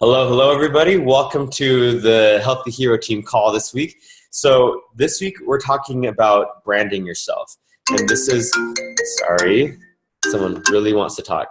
Hello, everybody. Welcome to the Healthy Hero Team call this week. So this week we're talking about branding yourself. And this is, sorry, someone really wants to talk.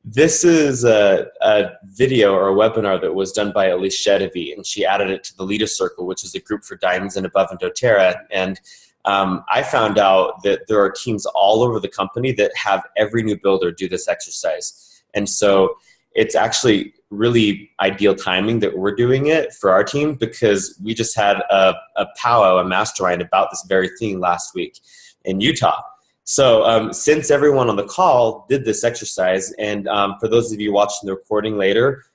This is a video or a webinar that was done by Allyse Sedivy, and she added it to the Leader Circle, which is a group for Diamonds and Above in doTERRA. And I found out that there are teams all over the company that have every new builder do this exercise. And so it's actually really ideal timing that we're doing it for our team, because we just had a powwow, a mastermind about this very thing last week in Utah. So since everyone on the call did this exercise, and for those of you watching the recording later,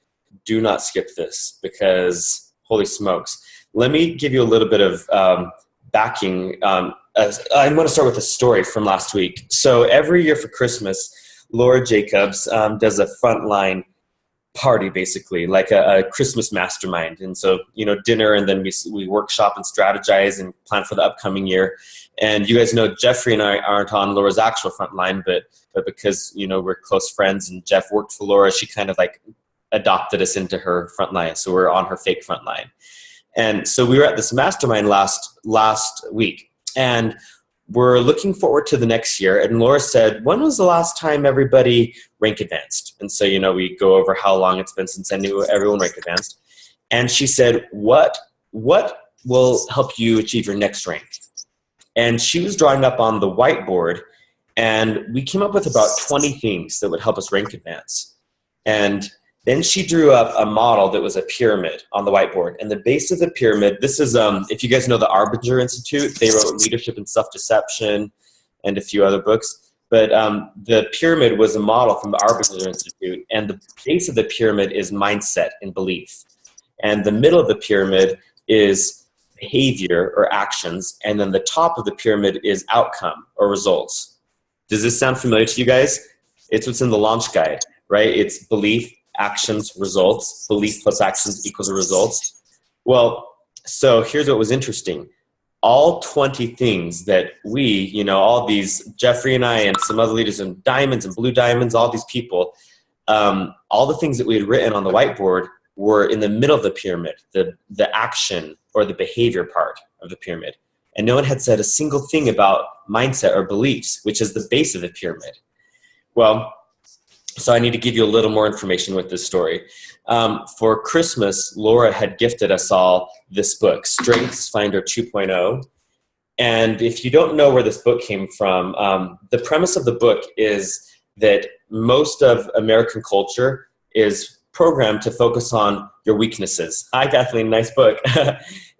do not skip this, because holy smokes. Let me give you a little bit of backing. I'm going to start with a story from last week. So every year for Christmas, Laura Jacobs does a frontline party, basically, like a Christmas mastermind. And so, dinner, and then we workshop and strategize and plan for the upcoming year. And you guys know Jeffrey and I aren't on Laura's actual frontline, but because, we're close friends and Jeff worked for Laura, she kind of like adopted us into her frontline. So we're on her fake frontline. And so we were at this mastermind last week, and we're looking forward to the next year. And Laura said, when was the last time everybody rank advanced? And so, we go over how long it's been since I knew everyone rank advanced. And she said, what will help you achieve your next rank? And she was drawing up on the whiteboard, and we came up with about 20 things that would help us rank advance. And then she drew up a model that was a pyramid on the whiteboard. And the base of the pyramid, this is, if you guys know the Arbinger Institute, they wrote Leadership and Self-Deception and a few other books. But the pyramid was a model from the Arbinger Institute. And the base of the pyramid is mindset and belief. And the middle of the pyramid is behavior or actions. And then the top of the pyramid is outcome or results. Does this sound familiar to you guys? It's what's in the launch guide, right? It's belief, actions, results. Belief plus actions equals results. Well, so here's what was interesting. All 20 things that we, all these, Jeffrey and I and some other leaders in Diamonds and Blue Diamonds, all these people, all the things that we had written on the whiteboard were in the middle of the pyramid, the action or the behavior part of the pyramid. And no one had said a single thing about mindset or beliefs, which is the base of the pyramid. Well, so I need to give you a little more information with this story. For Christmas, Laura had gifted us all this book, Strengths Finder 2.0. And if you don't know where this book came from, the premise of the book is that most of American culture is programmed to focus on your weaknesses. Hi, Kathleen, nice book.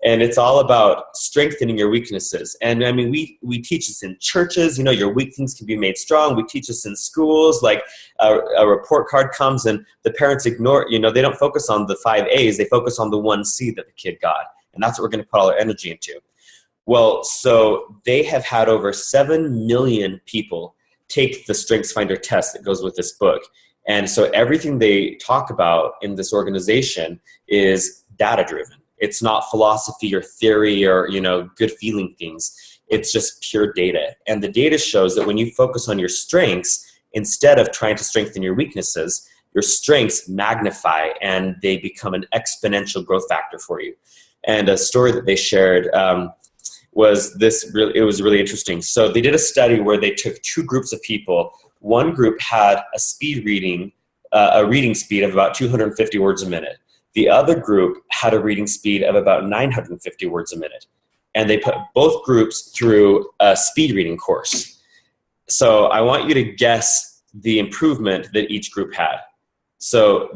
And it's all about strengthening your weaknesses. And I mean, we teach this in churches, your weak things can be made strong. We teach this in schools, like a report card comes and the parents ignore, they don't focus on the 5 A's, they focus on the 1 C that the kid got. And that's what we're gonna put all our energy into. Well, so they have had over 7 million people take the Strengths Finder test that goes with this book. And so everything they talk about in this organization is data-driven. It's not philosophy or theory or, good feeling things. It's just pure data. And the data shows that when you focus on your strengths, instead of trying to strengthen your weaknesses, your strengths magnify and they become an exponential growth factor for you. And a story that they shared was this, it was really interesting. So they did a study where they took 2 groups of people. One group had a reading speed of about 250 words a minute. The other group had a reading speed of about 950 words a minute. And they put both groups through a speed reading course. So I want you to guess the improvement that each group had. So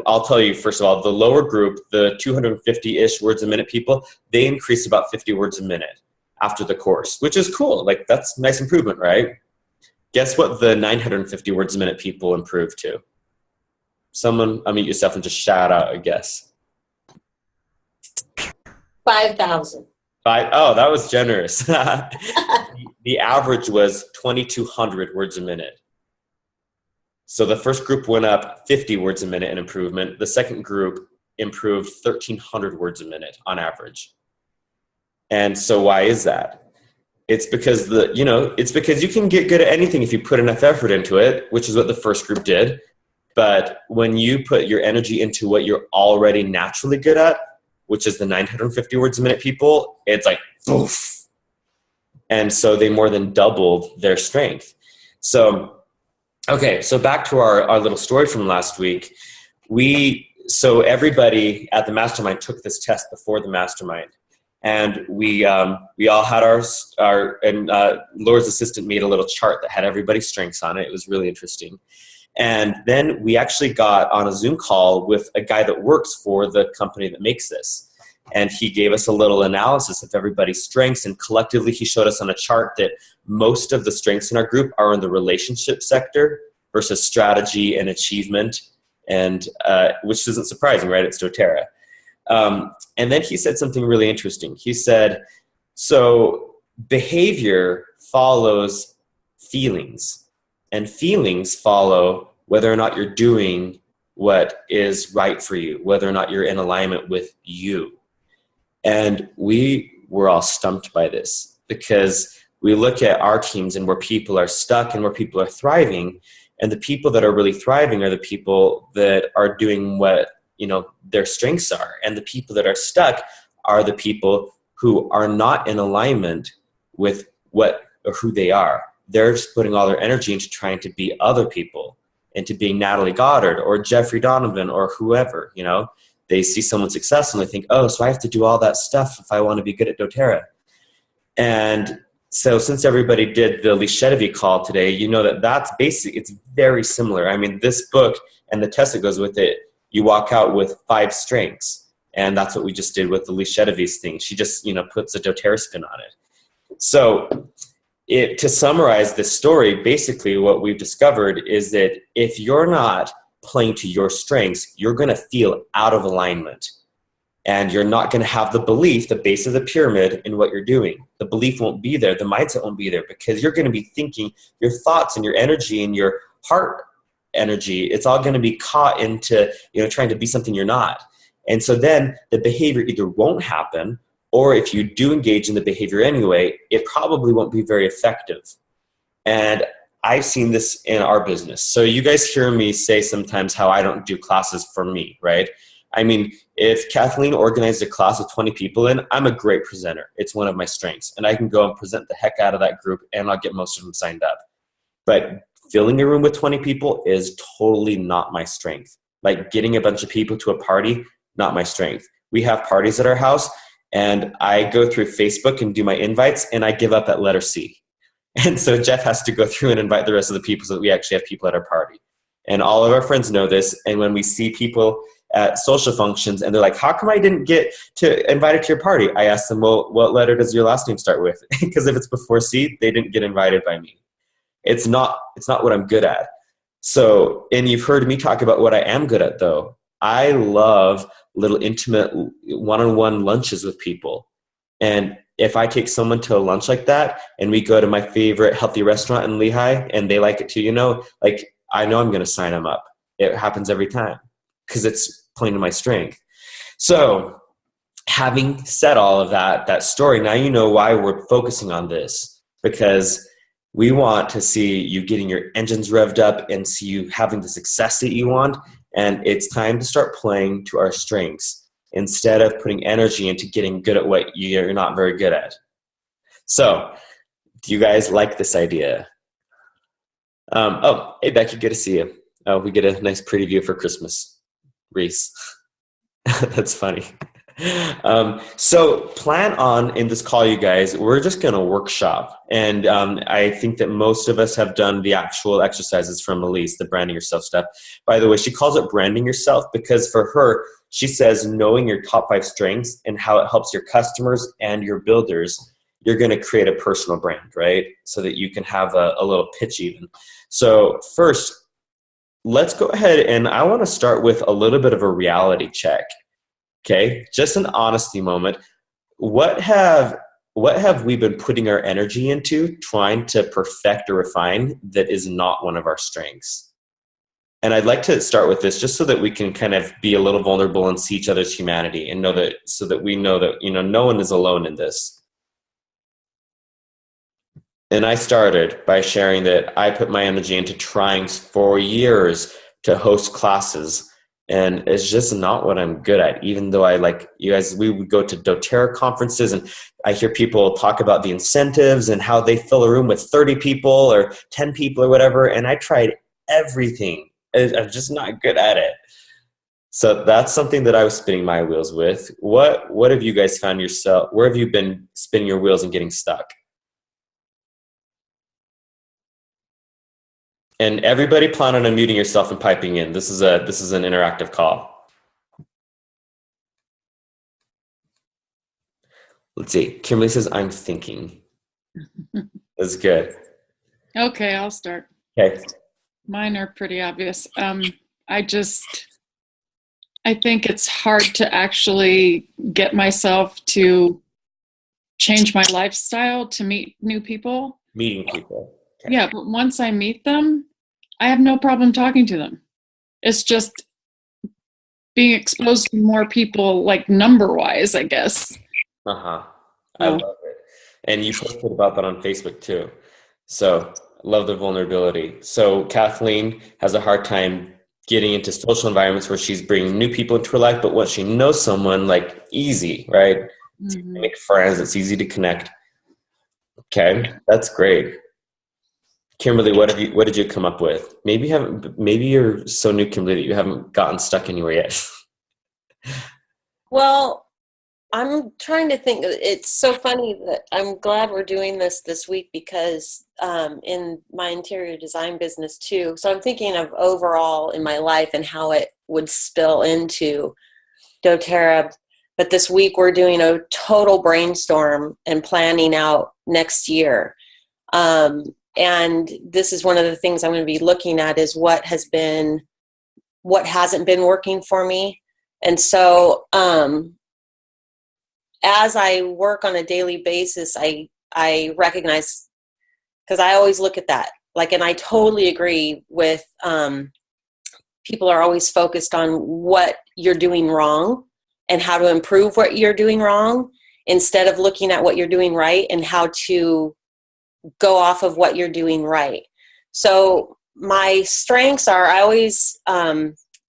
I'll tell you, first of all, the lower group, the 250-ish words a minute people, they increased about 50 words a minute after the course, which is cool. Like, that's a nice improvement, right? Guess what the 950 words a minute people improved to? Someone unmute yourself and just shout out a guess. 5,000. Oh, that was generous. The average was 2,200 words a minute. So the first group went up 50 words a minute in improvement. The second group improved 1,300 words a minute on average. And so why is that? It's because it's because you can get good at anything if you put enough effort into it, which is what the first group did. But when you put your energy into what you're already naturally good at, which is the 950 words a minute people, it's like, oof. And so they more than doubled their strength. So, okay, so back to our little story from last week. So everybody at the mastermind took this test before the mastermind. And we all had and Laura's assistant made a little chart that had everybody's strengths on it. It was really interesting. And then we actually got on a Zoom call with a guy that works for the company that makes this. And he gave us a little analysis of everybody's strengths. And collectively, he showed us on a chart that most of the strengths in our group are in the relationship sector versus strategy and achievement, and which isn't surprising, right? It's doTERRA. And then he said something really interesting. He said, so behavior follows feelings, and feelings follow whether or not you're doing what is right for you, whether or not you're in alignment with you. And we were all stumped by this, because we look at our teams and where people are stuck and where people are thriving, and the people that are really thriving are the people that are doing what their strengths are, and the people that are stuck are the people who are not in alignment with what or who they are. They're just putting all their energy into trying to be other people, into being Natalie Goddard or Jeffrey Donovan or whoever. They see someone successful and they think, oh, so I have to do all that stuff if I want to be good at doTERRA. And so since everybody did the Allyse Sedivy call today, that's basically, it's very similar. I mean, this book and the test that goes with it, you walk out with 5 strengths. And that's what we just did with the Allyse Sedivy's thing. She just, puts a doTERRA spin on it. So to summarize this story, basically what we've discovered is that if you're not playing to your strengths, you're going to feel out of alignment. And you're not going to have the belief, the base of the pyramid, in what you're doing. The belief won't be there. The mindset won't be there, because you're going to be thinking your thoughts and your energy and your heart energy. It's all going to be caught into, trying to be something you're not. And so then the behavior either won't happen, or if you do engage in the behavior anyway, it probably won't be very effective. And I've seen this in our business. So you guys hear me say sometimes how I don't do classes for me, right? I mean, if Kathleen organized a class with 20 people in, I'm a great presenter. It's one of my strengths. And I can go and present the heck out of that group, and I'll get most of them signed up. But filling a room with 20 people is totally not my strength. Like getting a bunch of people to a party, not my strength. We have parties at our house, and I go through Facebook and do my invites, and I give up at letter C. And so Jeff has to go through and invite the rest of the people so that we actually have people at our party. And all of our friends know this. And when we see people at social functions and they're like, how come I didn't get to invited to your party? I ask them, well, what letter does your last name start with? Because if it's before C, they didn't get invited by me. It's not what I'm good at. So, and you've heard me talk about what I am good at though. I love little intimate one-on-one lunches with people. And if I take someone to a lunch like that and we go to my favorite healthy restaurant in Lehigh and they like it too, I know I'm going to sign them up. It happens every time because it's playing to my strength. So having said all of that story, now you know why we're focusing on this, because we want to see you getting your engines revved up and see you having the success that you want. And it's time to start playing to our strengths instead of putting energy into getting good at what you're not very good at. So do you guys like this idea? Oh, hey, Becky, good to see you. Oh, we get a nice preview for Christmas. Reese. That's funny. So plan on in this call, you guys, we're just going to workshop. And I think that most of us have done the actual exercises from Allyse, the branding yourself stuff. By the way, she calls it branding yourself because for her, she says knowing your top 5 strengths and how it helps your customers and your builders, you're going to create a personal brand, right? So that you can have a little pitch even. So first, let's go ahead and I want to start with a little bit of a reality check. Okay, just an honesty moment. What have we been putting our energy into trying to perfect or refine that is not one of our strengths? And I'd like to start with this just so that we can kind of be a little vulnerable and see each other's humanity and know that, so that we know that, no one is alone in this. And I started by sharing that I put my energy into trying for years to host classes. And it's just not what I'm good at, even though I like you guys, we would go to doTERRA conferences and I hear people talk about the incentives and how they fill a room with 30 people or 10 people or whatever. And I tried everything. I'm just not good at it. So that's something that I was spinning my wheels with. What have you guys found yourself? Where have you been spinning your wheels and getting stuck? And everybody plan on unmuting yourself and piping in. This is an interactive call. Let's see. Kimberly says, I'm thinking. That's good. Okay, I'll start. Okay. Mine are pretty obvious. I think it's hard to actually get myself to change my lifestyle to meet new people. Meeting people. Okay. Yeah, but once I meet them, I have no problem talking to them. It's just being exposed to more people, like number-wise, I guess. Uh-huh. I love it. And you posted about that on Facebook too. So love the vulnerability. So Kathleen has a hard time getting into social environments where she's bringing new people into her life, but once she knows someone, like easy, right? Mm-hmm. Make friends, it's easy to connect. Okay, that's great. Kimberly, what did you come up with? Maybe you're so new, Kimberly, that you haven't gotten stuck anywhere yet. Well, I'm trying to think. It's so funny that I'm glad we're doing this week because in my interior design business too. So I'm thinking of overall in my life and how it would spill into doTERRA. But this week we're doing a total brainstorm and planning out next year. And this is one of the things I'm going to be looking at is what hasn't been working for me. And so, as I work on a daily basis, I recognize, because I always look at that, like, and I totally agree with, people are always focused on what you're doing wrong and how to improve what you're doing wrong instead of looking at what you're doing right and how to go off of what you're doing right. So my strengths are, I always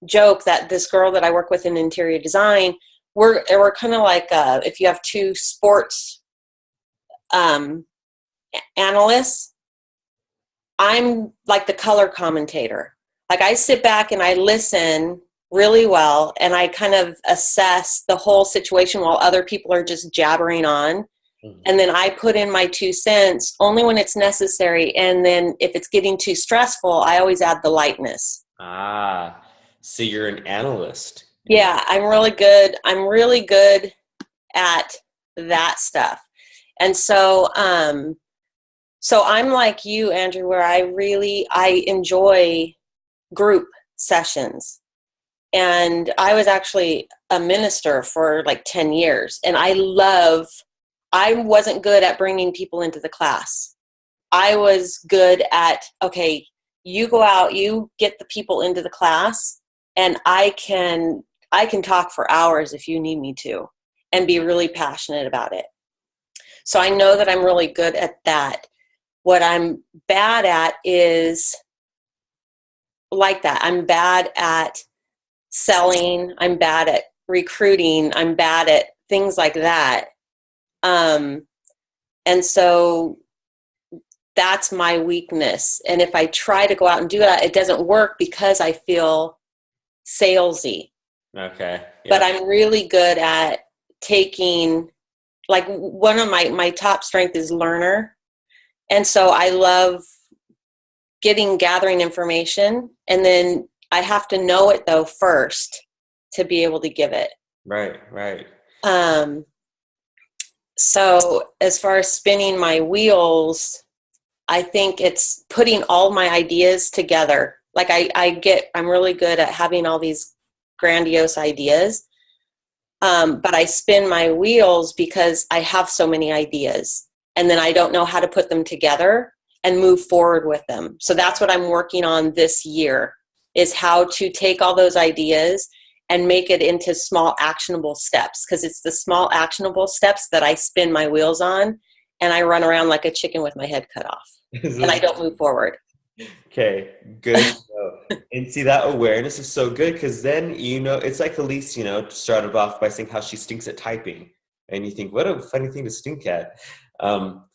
joke that this girl that I work with in interior design, we're kind of like if you have two sports analysts, I'm like the color commentator. Like I sit back and I listen really well and I kind of assess the whole situation while other people are just jabbering on. Mm-hmm. And then I put in my 2 cents only when it's necessary. And then if it's getting too stressful, I always add the lightness. Ah, so you're an analyst. Yeah, I'm really good. I'm really good at that stuff. And so, so I'm like you, Andrew, where I enjoy group sessions. And I was actually a minister for like 10 years. And I wasn't good at bringing people into the class. I was good at, okay, you go out, you get the people into the class, and I can talk for hours if you need me to and be really passionate about it. So I know that I'm really good at that. What I'm bad at is like that. I'm bad at selling. I'm bad at recruiting. I'm bad at things like that. And so that's my weakness. And if I try to go out and do that, it doesn't work because I feel salesy. Okay. Yeah. But I'm really good at taking, like one of my top strength is learner. And so I love gathering information, and then I have to know it though first to be able to give it. Right. So as far as spinning my wheels, I think it's putting all my ideas together. Like I'm really good at having all these grandiose ideas. But I spin my wheels because I have so many ideas, and then I don't know how to put them together and move forward with them. So that's what I'm working on this year, is how to take all those ideas and make it into small actionable steps, because it's the small actionable steps that I spin my wheels on, and I run around like a chicken with my head cut off and I don't move forward. Okay, good. And see, that awareness is so good because then, it's like Allyse, started off by saying how she stinks at typing. And you think, what a funny thing to stink at. Um,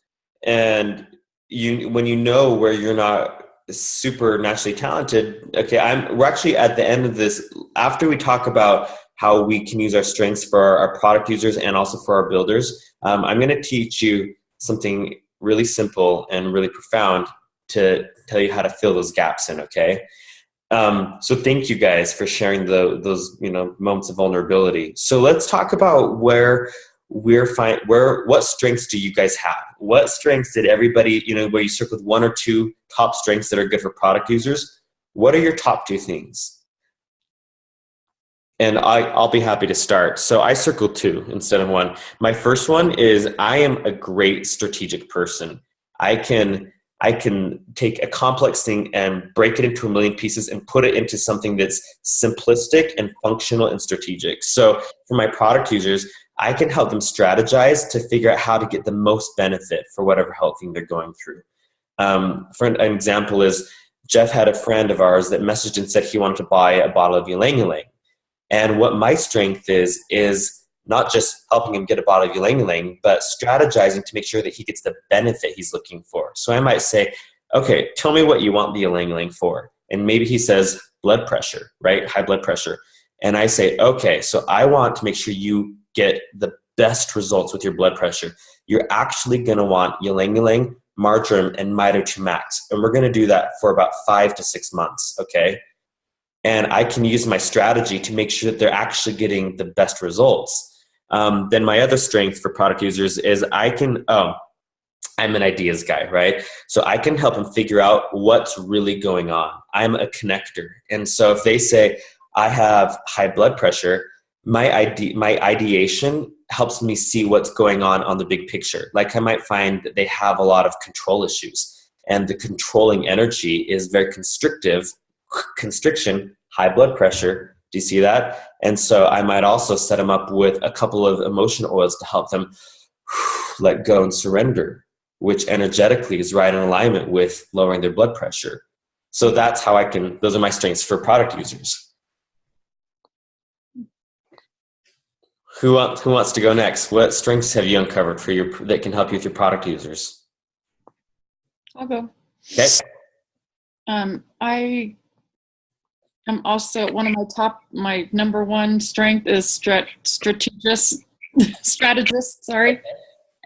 and when you know where you're not super naturally talented, okay, we're actually at the end of this. After we talk about how we can use our strengths for our product users and also for our builders, I'm going to teach you something really simple and really profound to tell you how to fill those gaps in, okay? So thank you guys for sharing those moments of vulnerability. So let's talk about what strengths do you guys have? What strengths did everybody, where you circled one or two top strengths that are good for product users? What are your top two things? And I'll be happy to start. So I circled two instead of one. My first one is I am a great strategic person. I can take a complex thing and break it into a million pieces and put it into something that's simplistic and functional and strategic. So for my product users, I can help them strategize to figure out how to get the most benefit for whatever health thing they're going through. For an example is Jeff had a friend of ours that messaged and said he wanted to buy a bottle of ylang ylang. And what my strength is not just helping him get a bottle of ylang ylang, but strategizing to make sure that he gets the benefit he's looking for. So I might say, okay, tell me what you want the ylang ylang for. And maybe he says blood pressure, right? High blood pressure. And I say, okay, so I want to make sure you get the best results with your blood pressure. You're actually going to want ylang ylang, marjoram, and Mito 2 Max. And we're going to do that for about 5 to 6 months, okay? And I can use my strategy to make sure that they're actually getting the best results. Then my other strength for product users is I'm an ideas guy, right? So I can help them figure out what's really going on. I'm a connector. And so if they say, I have high blood pressure, my ideation helps me see what's going on the big picture. Like I might find that they have a lot of control issues, and the controlling energy is very constriction, high blood pressure. Do you see that? And so I might also set them up with a couple of emotion oils to help them let go and surrender, which energetically is right in alignment with lowering their blood pressure. So that's how those are my strengths for product users. Who wants to go next? What strengths have you uncovered that can help you with your product users? I'll go. Okay. I am also my number one strength is strategist, sorry.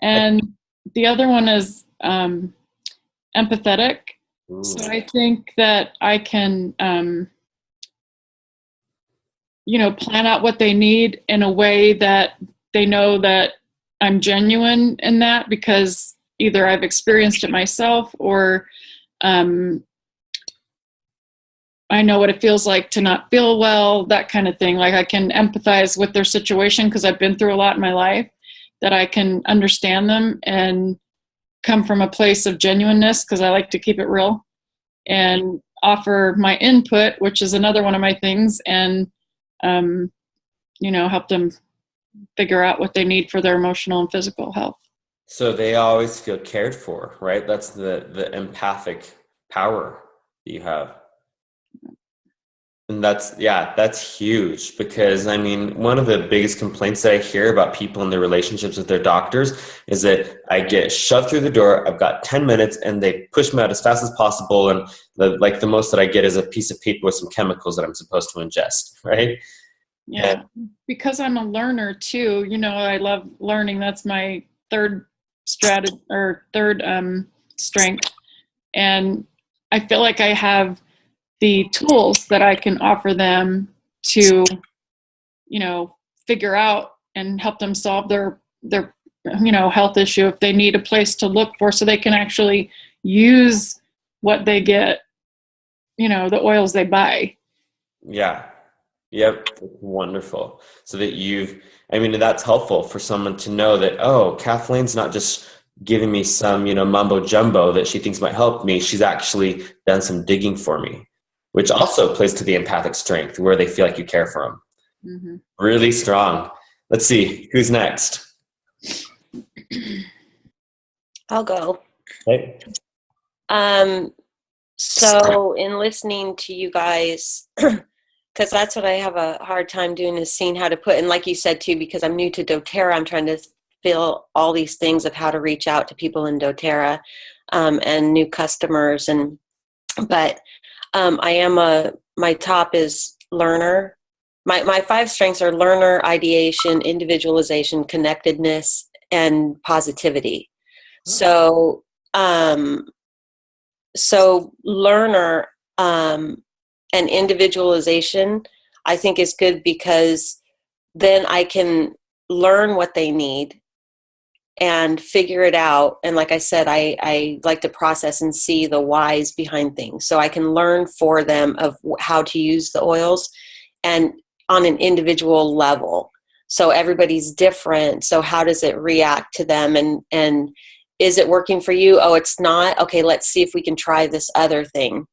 And the other one is empathetic. Ooh. So I think that I can, plan out what they need in a way that they know that I'm genuine in that, because either I've experienced it myself or I know what it feels like to not feel well, that kind of thing. Like I can empathize with their situation because I've been through a lot in my life, that I can understand them and come from a place of genuineness, because I like to keep it real, and offer my input, which is another one of my things, and help them figure out what they need for their emotional and physical health. So they always feel cared for, right? That's the empathic power that you have. And that's huge, because I mean, one of the biggest complaints that I hear about people in their relationships with their doctors is that I get shoved through the door, I've got 10 minutes, and they push me out as fast as possible. And the most that I get is a piece of paper with some chemicals that I'm supposed to ingest, right? Yeah, because I'm a learner too, I love learning. That's my third strength. And I feel like I have the tools that I can offer them to, figure out and help them solve their health issue if they need a place to look for, so they can actually use what they get, the oils they buy. Yeah. Yep. Wonderful. So that that's helpful for someone to know that, oh, Kathleen's not just giving me some, mumbo jumbo that she thinks might help me. She's actually done some digging for me, which also plays to the empathic strength, where they feel like you care for them. Mm-hmm. Really strong. Let's see, who's next? I'll go. Okay. So in listening to you guys, because that's what I have a hard time doing, is seeing how to put, and like you said too, because I'm new to doTERRA, I'm trying to feel all these things of how to reach out to people in doTERRA, and new customers. But my top is learner. My 5 strengths are learner, ideation, individualization, connectedness, and positivity. So, so learner, and individualization, I think is good, because then I can learn what they need and figure it out. And like I said, I like to process and see the whys behind things. So I can learn for them of how to use the oils, and on an individual level. So everybody's different. So how does it react to them? And is it working for you? Oh, it's not. Okay, let's see if we can try this other thing.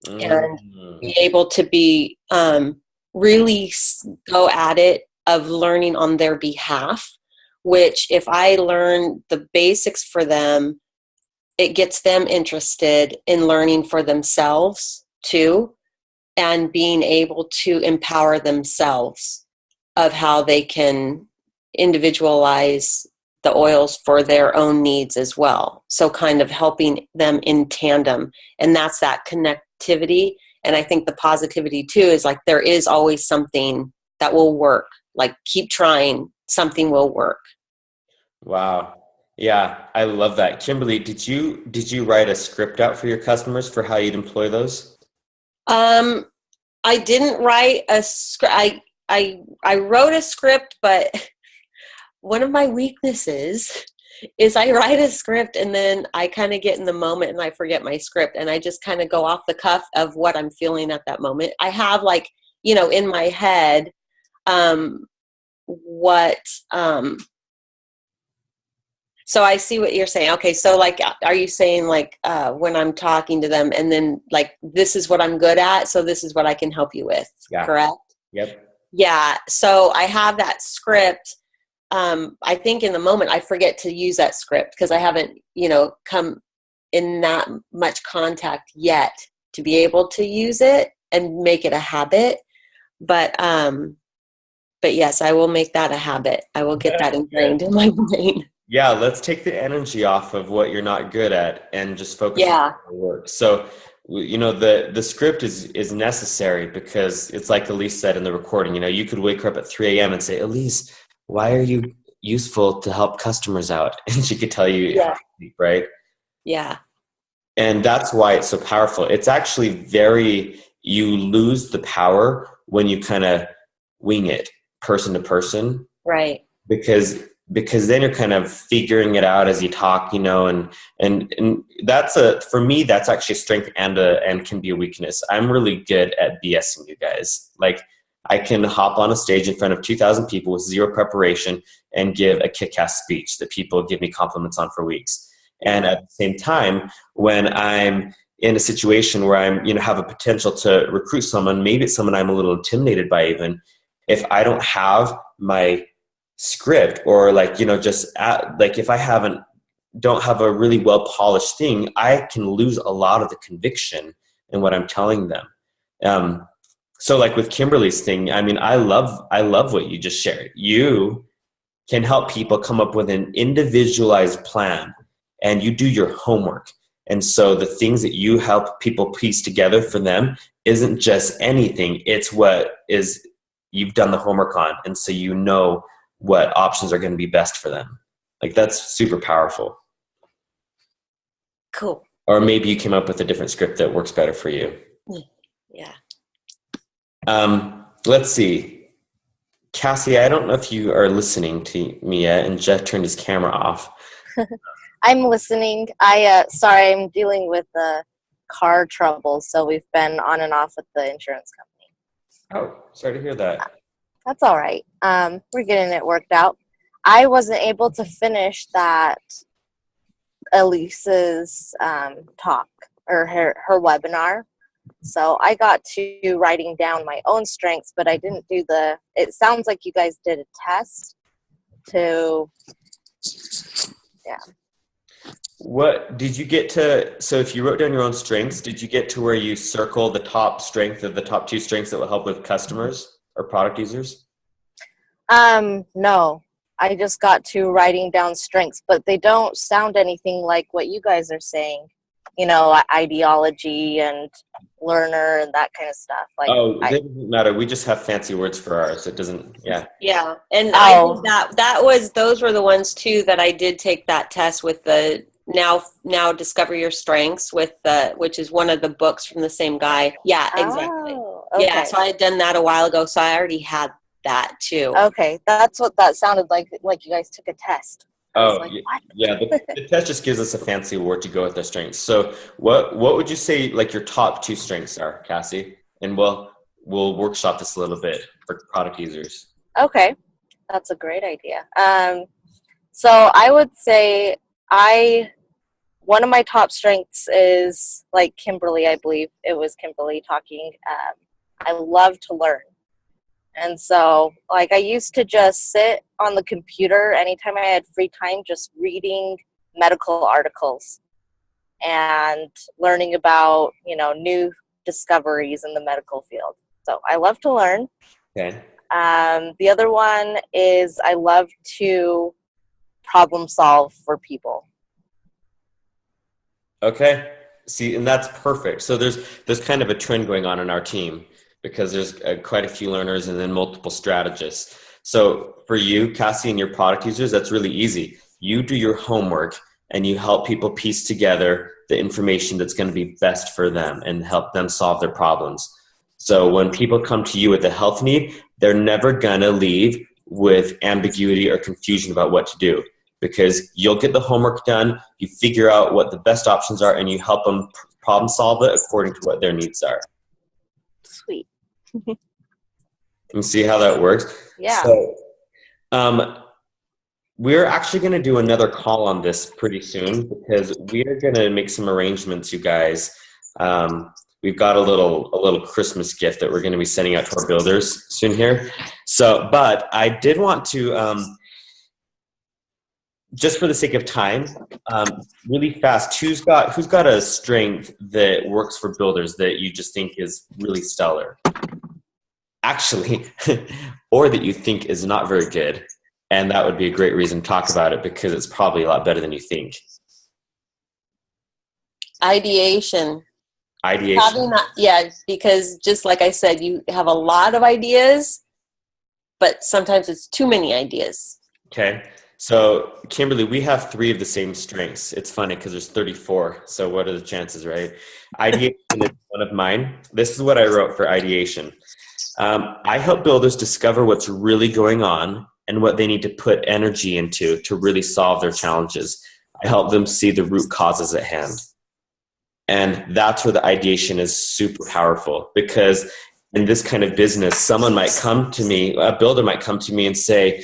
And be able to be really go at it of learning on their behalf, which if I learn the basics for them, it gets them interested in learning for themselves too, and being able to empower themselves of how they can individualize the oils for their own needs as well. So kind of helping them in tandem. And that's that connectivity. And I think the positivity too is like, there is always something that will work. Like, keep trying, something will work. Wow. Yeah, I love that. Kimberly, did you write a script out for your customers for how you'd employ those? I didn't write a script. I wrote a script, but one of my weaknesses is I write a script and then I kind of get in the moment and I forget my script, and I just kind of go off the cuff of what I'm feeling at that moment. I have, like, in my head, what, so I see what you're saying. Okay. So like, are you saying like, when I'm talking to them and then like, this is what I'm good at, so this is what I can help you with. Yeah. Correct? Yep. Yeah. So I have that script. I think in the moment I forget to use that script because I haven't, come in that much contact yet to be able to use it and make it a habit. But yes, I will make that a habit. I will get that ingrained in my brain. Yeah, let's take the energy off of what you're not good at and just focus on your work. So, the script is necessary, because it's like Allyse said in the recording. You could wake her up at 3 a.m. and say, Allyse, why are you useful to help customers out? And she could tell you how to sleep, right? Yeah. And that's why it's so powerful. It's actually you lose the power when you kind of wing it person to person. Right. Because then you're kind of figuring it out as you talk, and that's for me, that's actually a strength and can be a weakness. I'm really good at BSing you guys. Like, I can hop on a stage in front of 2,000 people with zero preparation and give a kick-ass speech that people give me compliments on for weeks. And at the same time, when I'm in a situation where I'm, have a potential to recruit someone, maybe it's someone I'm a little intimidated by even, if I don't have my script, or like, like if I don't have a really well polished thing, I can lose a lot of the conviction in what I'm telling them. So like with Kimberly's thing, I mean, I love what you just shared. You can help people come up with an individualized plan, and you do your homework. And so the things that you help people piece together for them isn't just anything. It's what is you've done the homework on. And so what options are going to be best for them. Like, that's super powerful. Cool. Or maybe you came up with a different script that works better for you. Yeah. Let's see. Cassie, I don't know if you are listening to me yet, and Jeff turned his camera off. I'm listening. Sorry, I'm dealing with the car trouble, so we've been on and off with the insurance company. Oh, sorry to hear that. That's all right. We're getting it worked out. I wasn't able to finish that Allyse's talk, or her webinar. So I got to writing down my own strengths, but I didn't do it sounds like you guys did a test to, yeah. What did you get to? So if you wrote down your own strengths, did you get to where you circle the top strength of the top 2 strengths that will help with customers or product users? No, I just got to writing down strengths, but they don't sound anything like what you guys are saying. You know, ideology and learner and that kind of stuff. Like, Oh, it doesn't matter. We just have fancy words for ours. It doesn't, yeah. Yeah. And I did that. Those were the ones too that I did take that test with the now discover your strengths with which is one of the books from the same guy. Yeah, exactly. Oh, okay. Yeah. So I had done that a while ago. So I already had that too. Okay. That's what that sounded like you guys took a test. Oh, like, what? yeah. The test just gives us a fancy word to go with our strengths. So what would you say like your top 2 strengths are, Cassie? And we'll workshop this a little bit for product users. Okay. That's a great idea. So I would say one of my top strengths is, like Kimberly, I believe it was Kimberly talking. I love to learn. And so, like, I used to just sit on the computer anytime I had free time, just reading medical articles and learning about, you know, new discoveries in the medical field. So I love to learn. Okay. The other one is I love to problem solve for people. Okay. See, and that's perfect. So there's kind of a trend going on in our team because there's quite a few learners and then multiple strategists. So for you, Cassie, and your product users, that's really easy. You do your homework and you help people piece together the information that's going to be best for them and help them solve their problems. So when people come to you with a health need, they're never going to leave with ambiguity or confusion about what to do, because you'll get the homework done, you figure out what the best options are, and you help them problem solve it according to what their needs are. Sweet. You see how that works? Yeah. So, we're actually going to do another call on this pretty soon because we are going to make some arrangements, you guys. We've got a little Christmas gift that we're going to be sending out to our builders soon here. So, but I did want to, just for the sake of time, really fast, who's got a strength that works for builders that you just think is really stellar? Actually, or that you think is not very good. And that would be a great reason to talk about it because it's probably a lot better than you think. Ideation. Ideation? Yeah, because just like I said, you have a lot of ideas, but sometimes it's too many ideas. Okay. So, Kimberly, we have 3 of the same strengths. It's funny because there's 34. So what are the chances, right? Ideation is one of mine. This is what I wrote for ideation. I help builders discover what's really going on and what they need to put energy into to really solve their challenges. I help them see the root causes at hand. And that's where the ideation is super powerful, because in this kind of business, someone might come to me, a builder might come to me and say,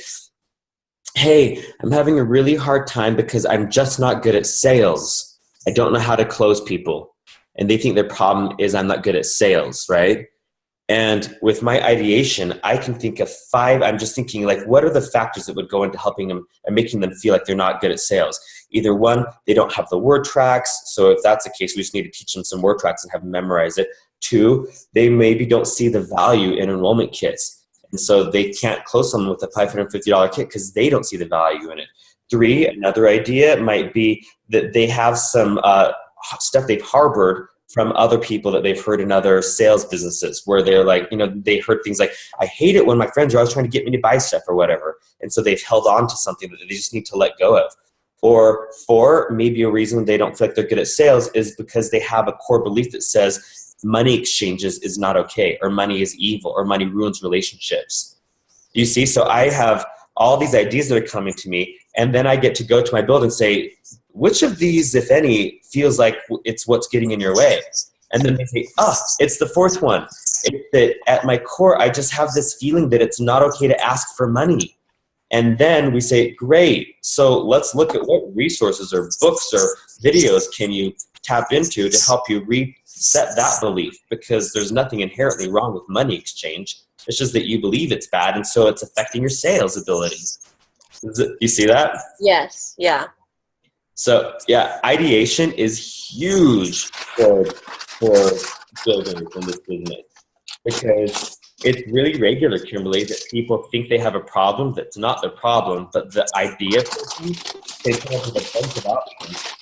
hey, I'm having a really hard time because I'm just not good at sales. I don't know how to close people. And they think their problem is I'm not good at sales, right? And with my ideation, I can think of 5. I'm just thinking, like, what are the factors that would go into helping them and making them feel like they're not good at sales? Either 1, they don't have the word tracks. So if that's the case, we just need to teach them some word tracks and have them memorize it. 2, they maybe don't see the value in enrollment kits. And so they can't close someone with a $550 kit because they don't see the value in it. 3, another idea might be that they have some stuff they've harbored from other people that they've heard in other sales businesses, where they're like, you know, they heard things like, I hate it when my friends are always trying to get me to buy stuff or whatever. And so they've held on to something that they just need to let go of. Or 4, maybe a reason they don't feel like they're good at sales is because they have a core belief that says money exchanges is not okay, or money is evil, or money ruins relationships. You see, so I have all these ideas that are coming to me, and then I get to go to my build and say, which of these, if any, feels like it's what's getting in your way? And then they say, it's the 4th one. It's that at my core, I just have this feeling that it's not okay to ask for money. And then we say, great, so let's look at what resources or books or videos can you tap into to help you reset that belief, because there's nothing inherently wrong with money exchange. It's just that you believe it's bad, and so it's affecting your sales ability. You see that? Yes, yeah. So yeah, ideation is huge for builders in this business, because it's really regular, Kimberly, that people think they have a problem that's not their problem, but the idea person, they come up with a bunch of options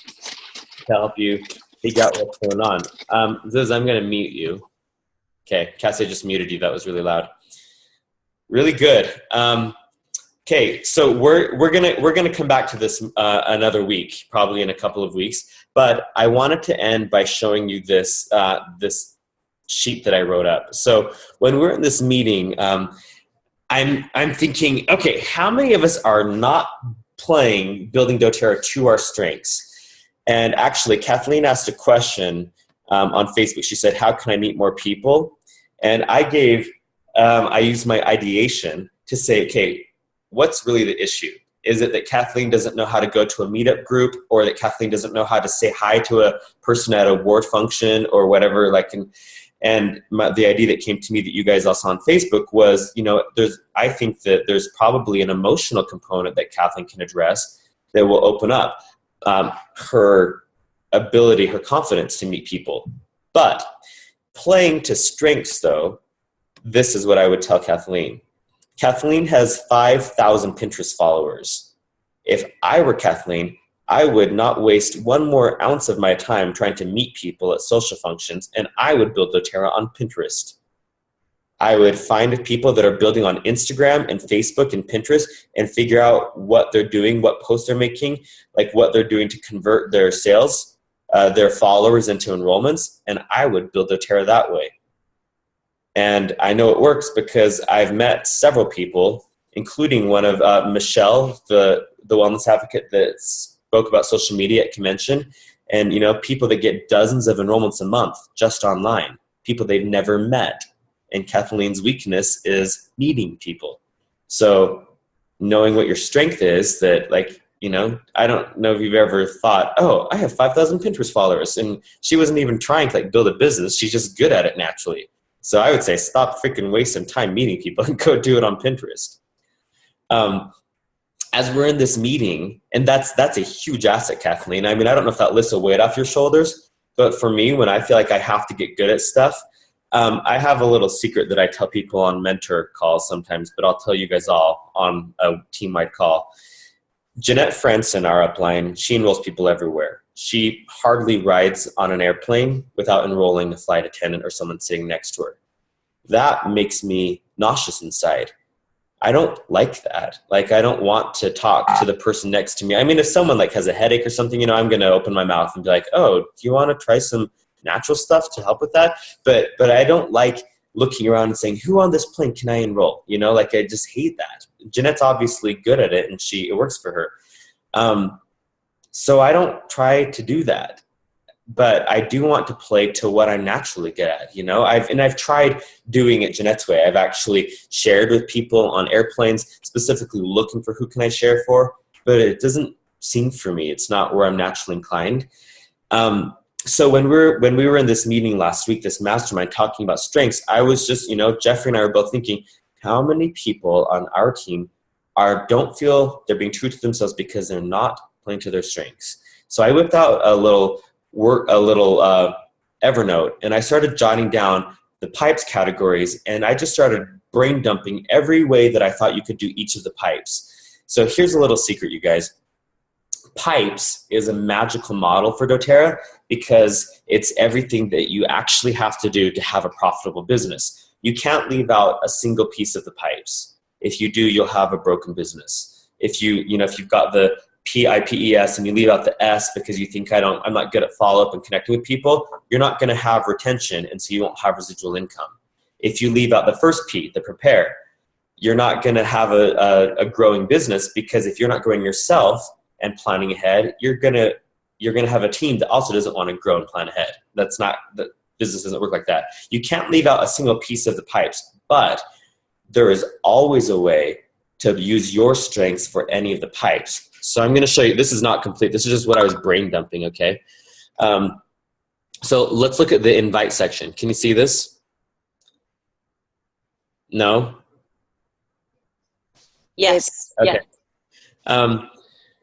to help you figure out what's going on. Ziz, I'm going to mute you. Okay, Cassie just muted you. That was really loud. Really good. Okay, so we're gonna come back to this another week, probably in a couple of weeks. But I wanted to end by showing you this this sheet that I wrote up. So when we're in this meeting, I'm thinking, okay, how many of us are not playing building doTERRA to our strengths? And actually, Kathleen asked a question on Facebook. She said, "How can I meet more people?" And I used my ideation to say, okay, what's really the issue? Is it that Kathleen doesn't know how to go to a meetup group, or that Kathleen doesn't know how to say hi to a person at a ward function or whatever? The idea that came to me that you guys also on Facebook was, I think that there's probably an emotional component that Kathleen can address that will open up her ability, her confidence to meet people. But playing to strengths, though, this is what I would tell Kathleen. Kathleen has 5,000 Pinterest followers. If I were Kathleen, I would not waste one more ounce of my time trying to meet people at social functions, and I would build doTERRA on Pinterest. I would find people that are building on Instagram and Facebook and Pinterest and figure out what they're doing, what posts they're making, like what they're doing to convert their sales, their followers into enrollments, and I would build doTERRA that way. And I know it works because I've met several people, including one of Michelle, the wellness advocate that spoke about social media at convention, and people that get dozens of enrollments a month just online, people they've never met. And Kathleen's weakness is meeting people. So knowing what your strength is, that I don't know if you've ever thought, oh, I have 5,000 Pinterest followers, and she wasn't even trying to build a business. She's just good at it naturally. So I would say stop freaking wasting time meeting people and go do it on Pinterest. As we're in this meeting, and that's a huge asset, Kathleen. I mean, I don't know if that lifts a weight off your shoulders, but for me, when I feel like I have to get good at stuff, I have a little secret that I tell people on mentor calls sometimes, but I'll tell you guys all on a team-wide call. Jeanette Franson, our upline, she enrolls people everywhere. She hardly rides on an airplane without enrolling a flight attendant or someone sitting next to her. That makes me nauseous inside. I don't like that. I don't want to talk to the person next to me. I mean, if someone has a headache or something, I'm going to open my mouth and be like, oh, do you want to try some natural stuff to help with that? But I don't like looking around and saying, who on this plane can I enroll? I just hate that. Jeanette's obviously good at it, and it works for her. So I don't try to do that, but I do want to play to what I'm naturally good at. I've tried doing it Jeanette's way. I've actually shared with people on airplanes, specifically looking for who can I share for, but it doesn't seem for me. It's not where I'm naturally inclined. So when we were in this meeting last week, this mastermind talking about strengths, I was just, Jeffrey and I were both thinking, how many people on our team don't feel they're being true to themselves because they're not playing to their strengths? So I whipped out a little Evernote, and I started jotting down the pipes categories, and I just started brain dumping every way that I thought you could do each of the pipes. So here's a little secret, you guys. Pipes is a magical model for doTERRA because it's everything that you actually have to do to have a profitable business. You can't leave out a single piece of the pipes. If you do, you'll have a broken business. If you've got the PIPES and you leave out the S because you think I'm not good at follow-up and connecting with people, you're not going to have retention, and so you won't have residual income. If you leave out the first P, the prepare, you're not going to have a growing business, because if you're not growing yourself and planning ahead, you're going to have a team that also doesn't want to grow and plan ahead. The business doesn't work like that. You can't leave out a single piece of the pipes, but there is always a way to use your strengths for any of the pipes. So I'm going to show you. This is not complete. This is just what I was brain dumping, okay? So let's look at the invite section. Can you see this? No? Yes. Okay.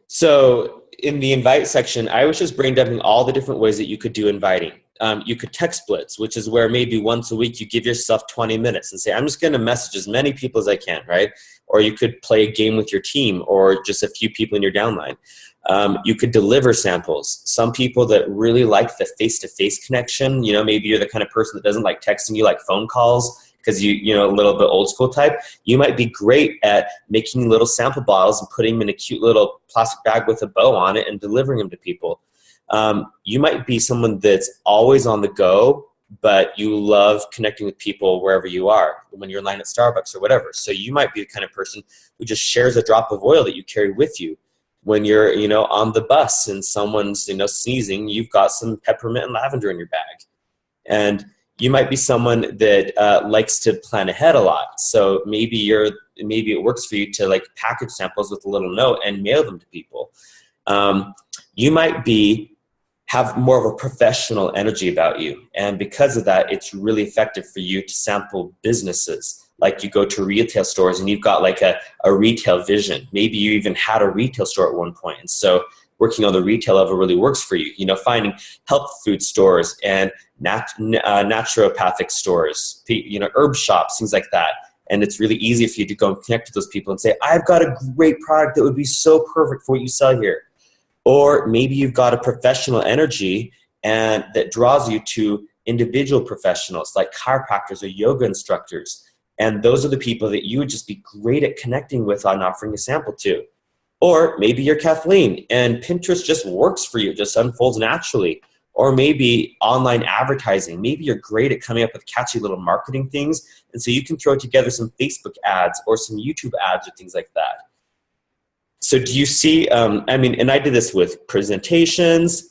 So in the invite section, I was just brain dumping all the different ways that you could do inviting. You could text blitz, which is where maybe once a week you give yourself 20 minutes and say, I'm just going to message as many people as I can, right? Or you could play a game with your team or just a few people in your downline. You could deliver samples. Some people that really like the face-to-face connection, maybe you're the kind of person that doesn't like texting, you like phone calls because you a little bit old school type. You might be great at making little sample bottles and putting them in a cute little plastic bag with a bow on it and delivering them to people. You might be someone that's always on the go, but you love connecting with people wherever you are, when you're in line at Starbucks or whatever. So you might be the kind of person who just shares a drop of oil that you carry with you. When you're, on the bus and someone's, sneezing, you've got some peppermint and lavender in your bag. And you might be someone that likes to plan ahead a lot. So maybe it works for you to like package samples with a little note and mail them to people. You might have more of a professional energy about you. And because of that, it's really effective for you to sample businesses. Like you go to retail stores and you've got like a retail vision. Maybe you even had a retail store at one point. And so working on the retail level really works for you. Finding health food stores and naturopathic stores, herb shops, things like that. And it's really easy for you to go and connect with those people and say, I've got a great product that would be so perfect for what you sell here. Or maybe you've got a professional energy and that draws you to individual professionals like chiropractors or yoga instructors. And those are the people that you would just be great at connecting with on offering a sample to. Or maybe you're Kathleen and Pinterest just works for you, it just unfolds naturally. Or maybe online advertising. Maybe you're great at coming up with catchy little marketing things. And so you can throw together some Facebook ads or some YouTube ads or things like that. So do you see, and I did this with presentations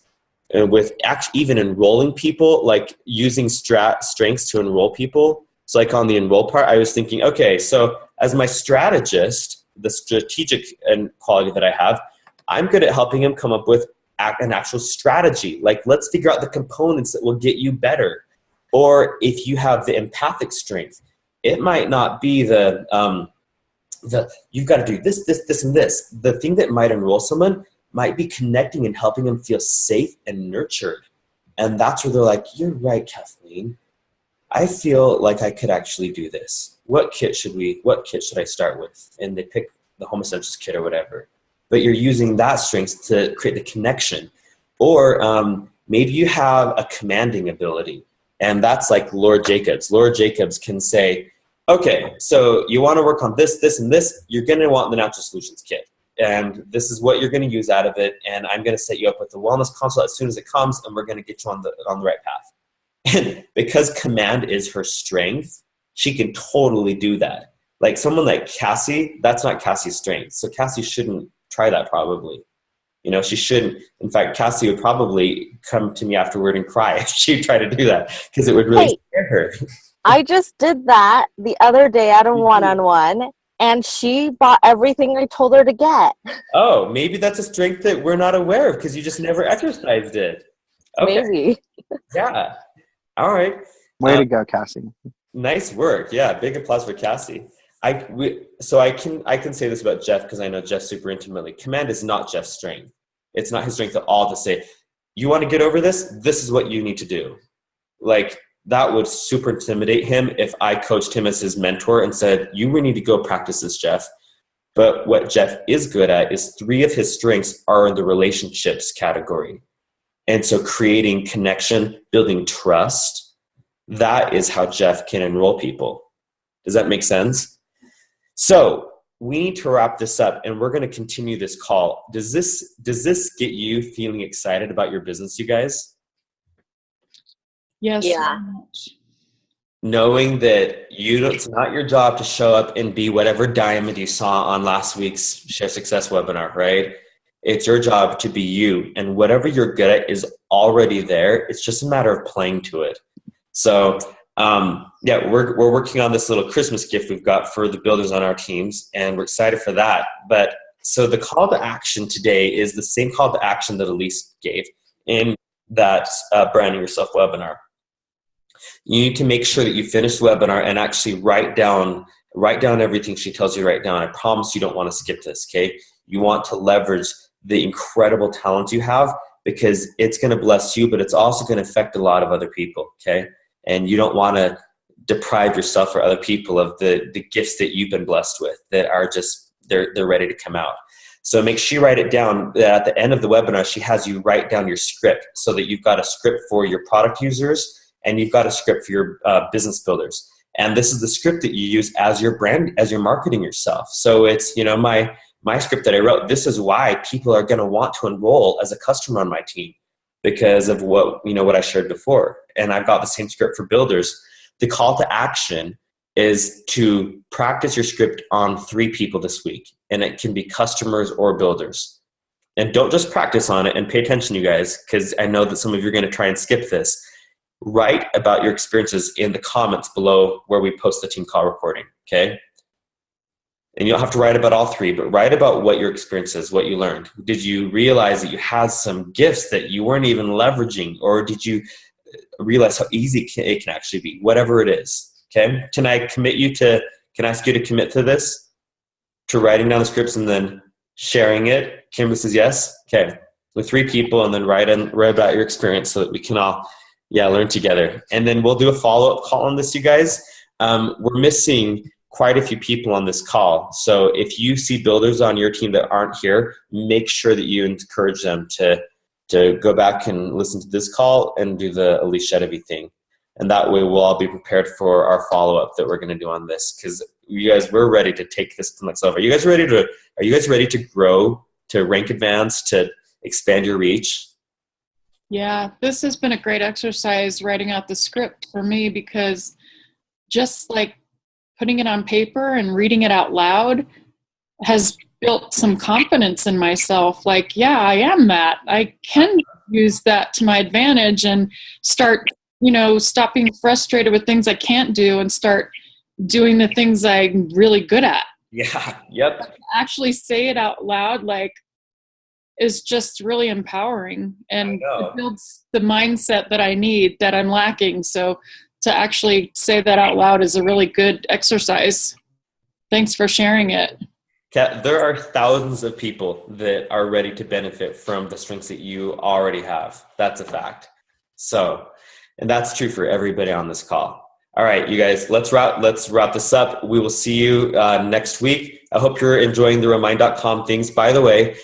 and with even enrolling people, like using strengths to enroll people. So like on the enroll part, I was thinking, okay, so as my strategist, the strategic quality that I have, I'm good at helping him come up with an actual strategy. Like, let's figure out the components that will get you better. Or if you have the empathic strength, it might not be you've got to do this, this, this, and this. The thing that might enroll someone might be connecting and helping them feel safe and nurtured. And that's where they're like, you're right, Kathleen. I feel like I could actually do this. What kit should I start with? And they pick the Home Essentials kit or whatever. But you're using that strength to create the connection. Or maybe you have a commanding ability. And that's like Laura Jacobs. Laura Jacobs can say, okay, so you want to work on this, this, and this. You're going to want the Natural Solutions kit. And this is what you're going to use out of it. And I'm going to set you up with the wellness consult as soon as it comes. And we're going to get you on the right path. And because command is her strength, she can totally do that. Like someone like Cassie, that's not Cassie's strength. So Cassie shouldn't try that probably. She shouldn't. In fact, Cassie would probably come to me afterward and cry if she tried to do that because it would really scare her. I just did that the other day at a one-on-one, and she bought everything I told her to get. Oh, maybe that's a strength that we're not aware of because you just never exercised it. Okay. Maybe. Yeah. All right. Way to go, Cassie. Nice work. Yeah, big applause for Cassie. I can say this about Jeff because I know Jeff super intimately. Command is not Jeff's strength. It's not his strength at all to say, you want to get over this? This is what you need to do. Like, that would super intimidate him if I coached him as his mentor and said, you really need to go practice this, Jeff. But what Jeff is good at is 3 of his strengths are in the relationships category. And so creating connection, building trust, that is how Jeff can enroll people. Does that make sense? So we need to wrap this up and we're going to continue this call. Does this get you feeling excited about your business, you guys? Yes. Yeah. Knowing that it's not your job to show up and be whatever diamond you saw on last week's Share Success webinar, right? It's your job to be you, and whatever you're good at is already there. It's just a matter of playing to it. So we're working on this little Christmas gift we've got for the builders on our teams, and we're excited for that. But so the call to action today is the same call to action that Allyse gave in that Branding Yourself webinar. You need to make sure that you finish the webinar and actually write down everything she tells you to write down. I promise you don't want to skip this, okay? You want to leverage the incredible talents you have, because it's going to bless you, but it's also going to affect a lot of other people. Okay. And you don't want to deprive yourself or other people of the gifts that you've been blessed with that are just, they're ready to come out. So make sure you write it down. At the end of the webinar, she has you write down your script so that you've got a script for your product users and you've got a script for your business builders. And this is the script that you use as your brand, as you're marketing yourself. So it's, you know, my script that I wrote, this is why people are going to want to enroll as a customer on my team because of what, you know, what I shared before. And I've got the same script for builders. The call to action is to practice your script on 3 people this week. And it can be customers or builders. And don't just practice on it, and pay attention, you guys, because I know that some of you are going to try and skip this. Write about your experiences in the comments below where we post the team call recording, okay? And you don't have to write about all 3, but write about what your experience is, what you learned. Did you realize that you had some gifts that you weren't even leveraging? Or did you realize how easy it can actually be? Whatever it is, okay? Can I ask you to commit to this? To writing down the scripts and then sharing it? Kimberly says yes. Okay. With 3 people, and then write about your experience so that we can all learn together. And then we'll do a follow-up call on this, you guys. We're missing quite a few people on this call. So if you see builders on your team that aren't here, make sure that you encourage them to go back and listen to this call and do the Allyse Sedivy thing. And that way we'll all be prepared for our follow-up that we're going to do on this, because you guys, we're ready to take this to the next level. Are you guys ready to grow, to rank advance, to expand your reach? Yeah, this has been a great exercise, writing out the script for me, because just like putting it on paper and reading it out loud has built some confidence in myself. Like, yeah, I am that. I can use that to my advantage and start, stop being frustrated with things I can't do and start doing the things I'm really good at. Yeah. Yep. But to actually say it out loud, is just really empowering, and it builds the mindset that I need, that I'm lacking. So to actually say that out loud is a really good exercise. Thanks for sharing it. There are thousands of people that are ready to benefit from the strengths that you already have. That's a fact. So, and that's true for everybody on this call. All right, you guys, let's wrap this up. We will see you next week. I hope you're enjoying the Remind.com things. By the way,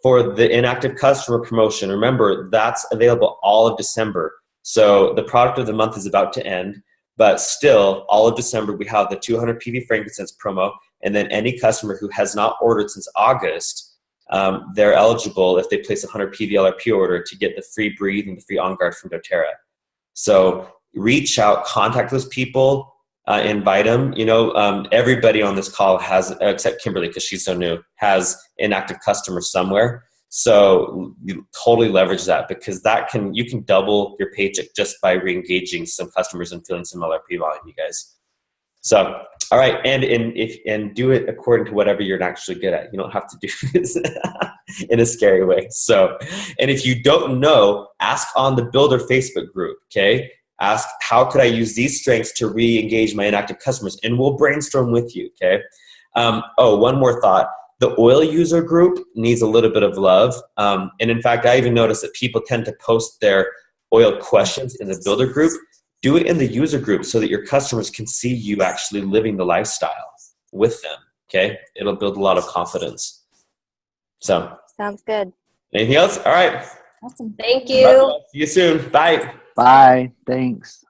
for the inactive customer promotion, remember that's available all of December. So the product of the month is about to end, but still all of December we have the 200 PV frankincense promo, and then any customer who has not ordered since August, they're eligible if they place a 100 PV LRP order to get the free Breathe and the free On Guard from doTERRA. So reach out, contact those people, invite them. Everybody on this call has, except Kimberly because she's so new, has an active customer somewhere. So you totally leverage that, because you can double your paycheck just by re-engaging some customers and filling some LRP volume, you guys. So, all right, and do it according to whatever you're actually good at. You don't have to do this in a scary way. So, and if you don't know, ask on the Builder Facebook group, okay? Ask, how could I use these strengths to re-engage my inactive customers? And we'll brainstorm with you, okay? One more thought. The oil user group needs a little bit of love. And in fact, I even noticed that people tend to post their oil questions in the Builder group. Do it in the user group so that your customers can see you actually living the lifestyle with them, okay? It'll build a lot of confidence. So. Sounds good. Anything else? All right. Awesome. Thank you. See you soon. Bye. Bye. Thanks.